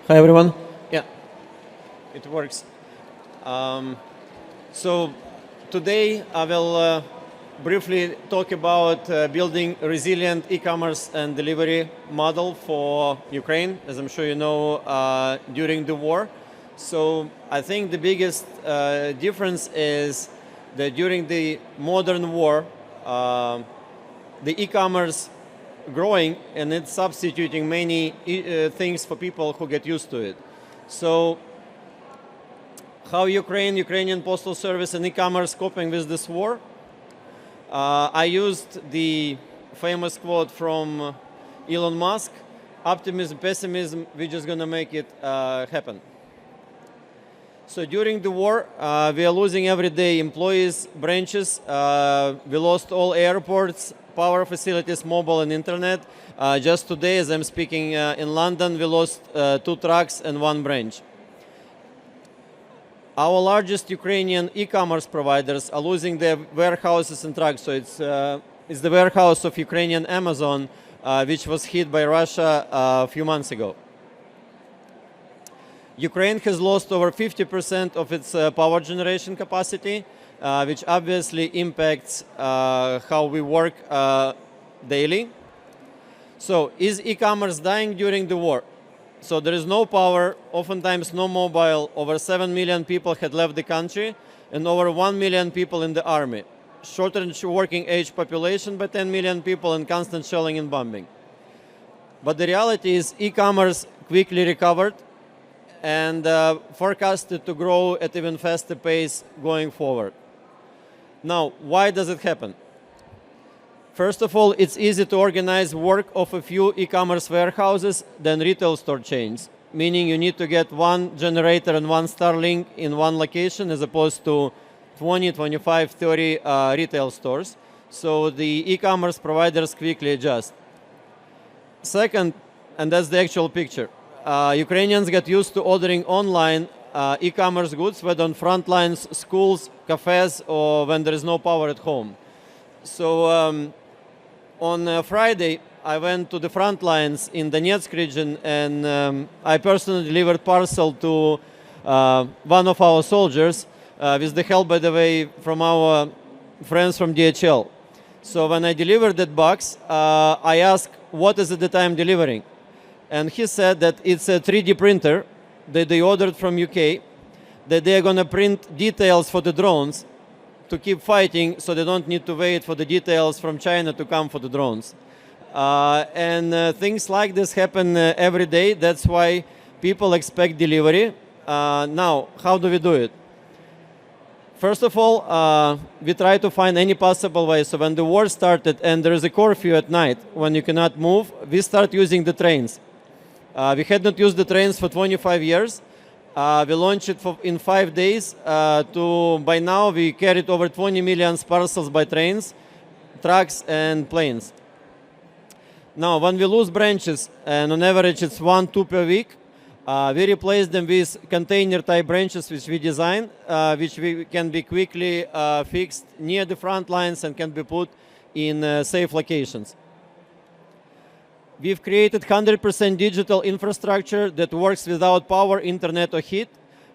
Hi everyone. Yeah, it works. So today I will briefly talk about building a resilient e-commerce and delivery model for Ukraine, as I'm sure you know, during the war. So I think the biggest difference is that during the modern war, the e-commerce growing and it's substituting many things for people who get used to it. So how Ukrainian Postal Service and e-commerce coping with this war? I used the famous quote from Elon Musk, optimism, pessimism, we're just going to make it happen. So during the war, we are losing every day employees, branches. We lost all airports, power facilities, mobile and internet. Just today, as I'm speaking in London, we lost 2 trucks and 1 branch. Our largest Ukrainian e-commerce providers are losing their warehouses and trucks. So it's the warehouse of Ukrainian Amazon, which was hit by Russia a few months ago. Ukraine has lost over 50% of its power generation capacity, which obviously impacts how we work daily. So is e-commerce dying during the war? So there is no power, oftentimes no mobile. Over 7 million people had left the country and over 1 million people in the army. Shortened working age population by 10 million people and constant shelling and bombing. But the reality is e-commerce quickly recovered and forecasted to grow at even faster pace going forward. Now, why does it happen? First of all, it's easy to organize work of a few e-commerce warehouses than retail store chains, meaning you need to get 1 generator and 1 Starlink in 1 location as opposed to 20, 25, 30 retail stores. So the e-commerce providers quickly adjust. Second, and that's the actual picture, Ukrainians get used to ordering online e-commerce goods, whether on front lines, schools, cafes, or when there is no power at home. So on Friday, I went to the front lines in Donetsk region and I personally delivered parcel to one of our soldiers with the help, by the way, from our friends from DHL. So when I delivered that box, I asked, what is it that I'm delivering? And he said that it's a 3D printer that they ordered from UK, that they're going to print details for the drones to keep fighting so they don't need to wait for the details from China to come for the drones. Things like this happen every day. That's why people expect delivery. Now, how do we do it? First of all, we try to find any possible way. So when the war started and there is a curfew at night when you cannot move, we start using the trains. We had not used the trains for 25 years. We launched it in 5 days. By now, we carried over 20 million parcels by trains, trucks, and planes. Now, when we lose branches, and on average it's 1-2 per week, we replace them with container-type branches which we design, which can be quickly fixed near the front lines and can be put in safe locations. We've created 100% digital infrastructure that works without power, internet, or heat.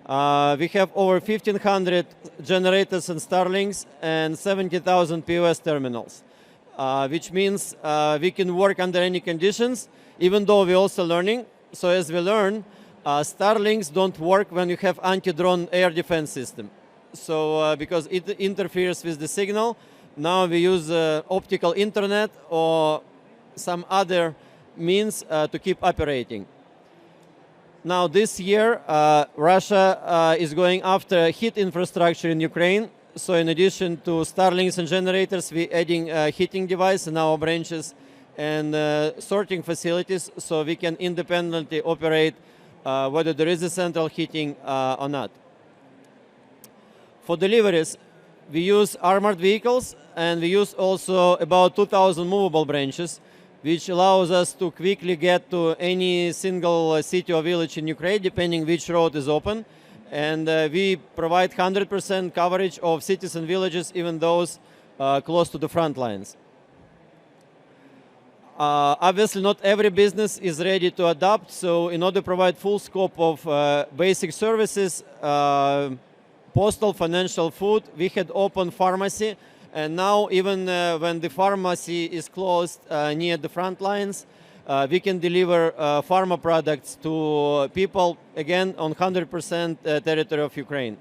We have over 1,500 generators and Starlinks and 70,000 POS terminals, which means we can work under any conditions, even though we're also learning. So as we learn, Starlinks don't work when you have anti-drone air defense system. So because it interferes with the signal, now we use optical internet or some other means to keep operating. Now this year, Russia is going after heat infrastructure in Ukraine. So in addition to Starlinks and generators, we're adding a heating device in our branches and sorting facilities so we can independently operate whether there is a central heating or not. For deliveries, we use armored vehicles and we use also about 2,000 movable branches, which allows us to quickly get to any single city or village in Ukraine, depending which road is open. And we provide 100% coverage of cities and villages, even those close to the front lines. Obviously, not every business is ready to adapt, so in order to provide full scope of basic services, postal, financial, food, we had open pharmacy, and now even when the pharmacy is closed near the front lines, we can deliver pharma products to people, again, on 100% territory of Ukraine.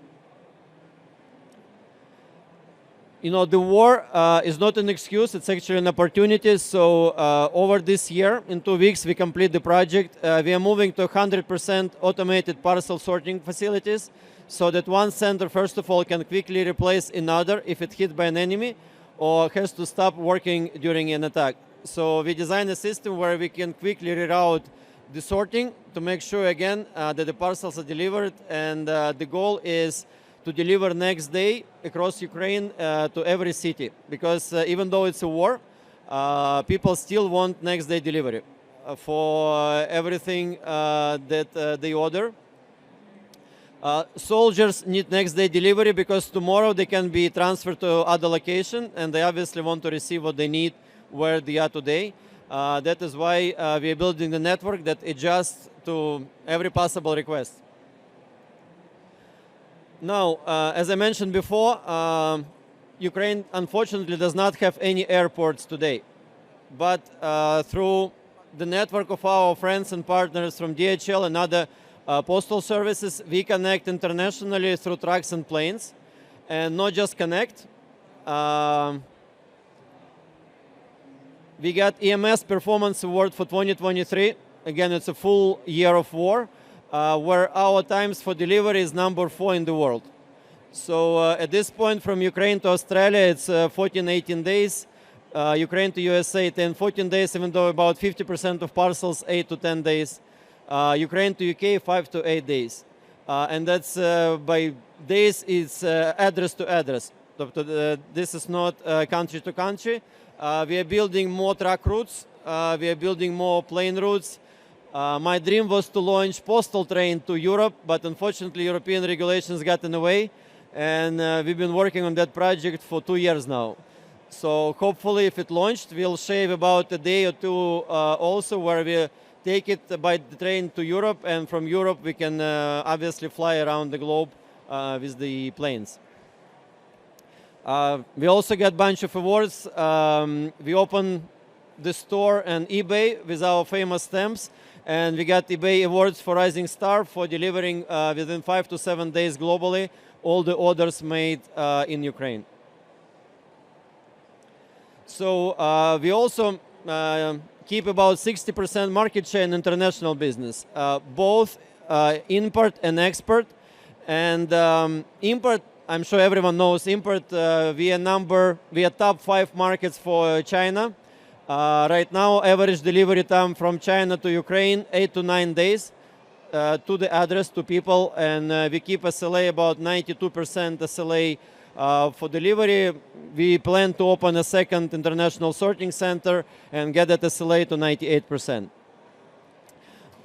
You know, the war is not an excuse, it's actually an opportunity. So over this year, in 2 weeks, we complete the project. We are moving to 100% automated parcel sorting facilities so that one center, first of all, can quickly replace another if it's hit by an enemy or has to stop working during an attack. So we designed a system where we can quickly reroute the sorting to make sure, again, that the parcels are delivered, and the goal is to deliver next day across Ukraine to every city, because even though it's a war, people still want next day delivery for everything that they order. Soldiers need next day delivery because tomorrow they can be transferred to other location, and they obviously want to receive what they need where they are today. That is why we are building the network that adjusts to every possible request. Now, as I mentioned before, Ukraine unfortunately does not have any airports today. But through the network of our friends and partners from DHL and other postal services, we connect internationally through trucks and planes. And not just connect. We got EMS Performance Award for 2023. Again, it's a full year of war. Where our times for delivery is number 4 in the world. So at this point, from Ukraine to Australia, it's 14-18 days. Ukraine to USA, 10-14 days, even though about 50% of parcels, 8 to 10 days. Ukraine to UK, 5 to 8 days. And that's by days, it's address to address. This is not country to country. We are building more truck routes. We are building more plane routes. My dream was to launch postal train to Europe, but unfortunately European regulations got in the way, and we've been working on that project for 2 years now. So hopefully if it launched, we'll shave about a day or two also, where we take it by the train to Europe, and from Europe we can obviously fly around the globe with the planes. We also got a bunch of awards. We opened the store and eBay with our famous stamps. And we got eBay awards for Rising Star for delivering within 5 to 7 days globally all the orders made in Ukraine. So we also keep about 60% market share in international business, both import and export. And import, I'm sure everyone knows import. We are top 5 markets for China. Right now, average delivery time from China to Ukraine, 8 to 9 days to the address, to people. And we keep SLA about 92% SLA for delivery. We plan to open a second international sorting center and get that SLA to 98%.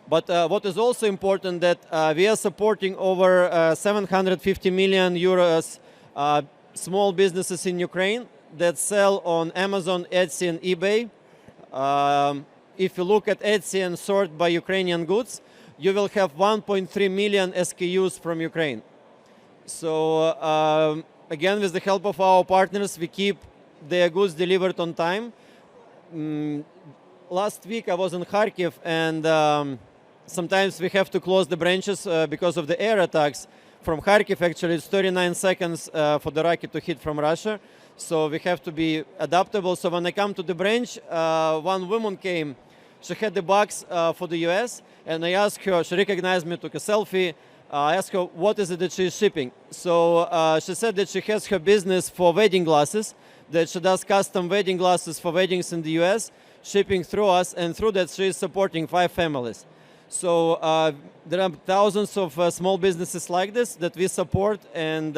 But what is also important that we are supporting over 750 million euros small businesses in Ukraine that sell on Amazon, Etsy, and eBay. If you look at Etsy and sort by Ukrainian goods, you will have 1.3 million SKUs from Ukraine. So again, with the help of our partners, we keep their goods delivered on time. Last week I was in Kharkiv, and sometimes we have to close the branches because of the air attacks. From Kharkiv, actually, it's 39 seconds for the rocket to hit from Russia. So we have to be adaptable. So when I come to the branch, one woman came. She had the box for the US, and I asked her, she recognized me, took a selfie. I asked her, what is it that she's shipping? So she said that she has her business for wedding glasses, that she does custom wedding glasses for weddings in the US, shipping through us, and through that she is supporting 5 families. So there are thousands of small businesses like this that we support, and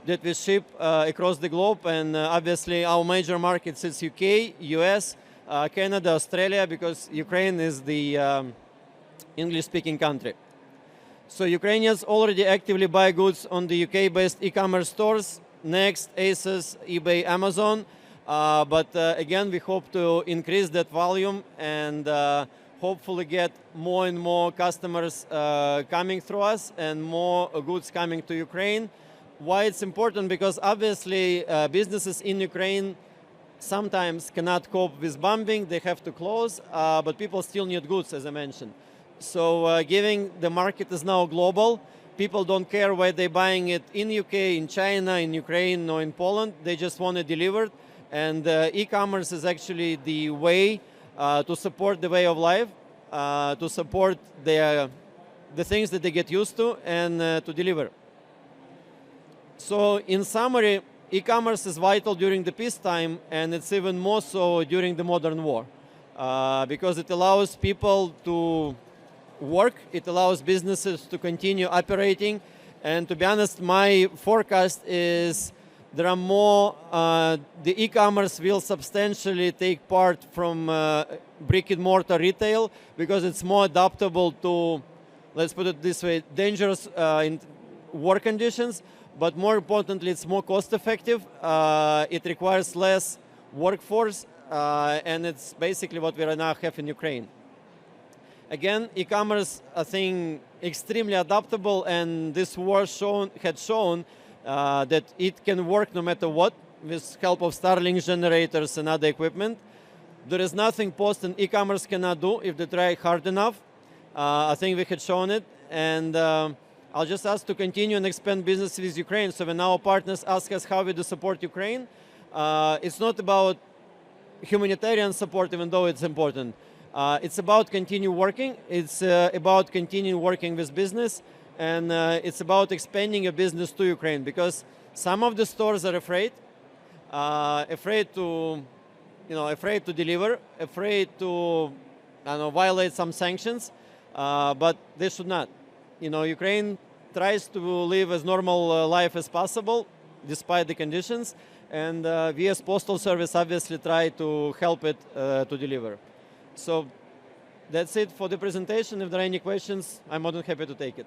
that we ship across the globe. And obviously our major markets is UK, US, Canada, Australia, because Ukraine is the English-speaking country. So Ukrainians already actively buy goods on the UK-based e-commerce stores, Next, ASOS, eBay, Amazon. But again, we hope to increase that volume and hopefully get more and more customers coming through us and more goods coming to Ukraine. Why it's important? Because obviously businesses in Ukraine sometimes cannot cope with bombing, they have to close, but people still need goods, as I mentioned. So given the market is now global, people don't care where they're buying it in UK, in China, in Ukraine, or in Poland, they just want it delivered. And e-commerce is actually the way to support the way of life, to support the things that they get used to, and to deliver. So in summary, e-commerce is vital during the peacetime, and it's even more so during the modern war, because it allows people to work, it allows businesses to continue operating, and to be honest, my forecast is there are more, the e-commerce will substantially take part from brick and mortar retail, because it's more adaptable to, let's put it this way, dangerous in work conditions. But more importantly, it's more cost effective, it requires less workforce, and it's basically what we right now have in Ukraine. Again, e-commerce, I think, extremely adaptable, and this war had shown that it can work no matter what, with help of Starlink generators and other equipment. There is nothing Post and e-commerce cannot do if they try hard enough. I think we had shown it, and I'll just ask to continue and expand business with Ukraine. So when our partners ask us how we do support Ukraine, it's not about humanitarian support, even though it's important. It's about continue working. It's about continue working with business, and it's about expanding a business to Ukraine, because some of the stores are afraid to deliver, afraid to, I don't know, violate some sanctions, but they should not. Ukraine tries to live as normal life as possible, despite the conditions, and we as Postal Service obviously try to help it to deliver. So that's it for the presentation. If there are any questions, I'm more than happy to take it.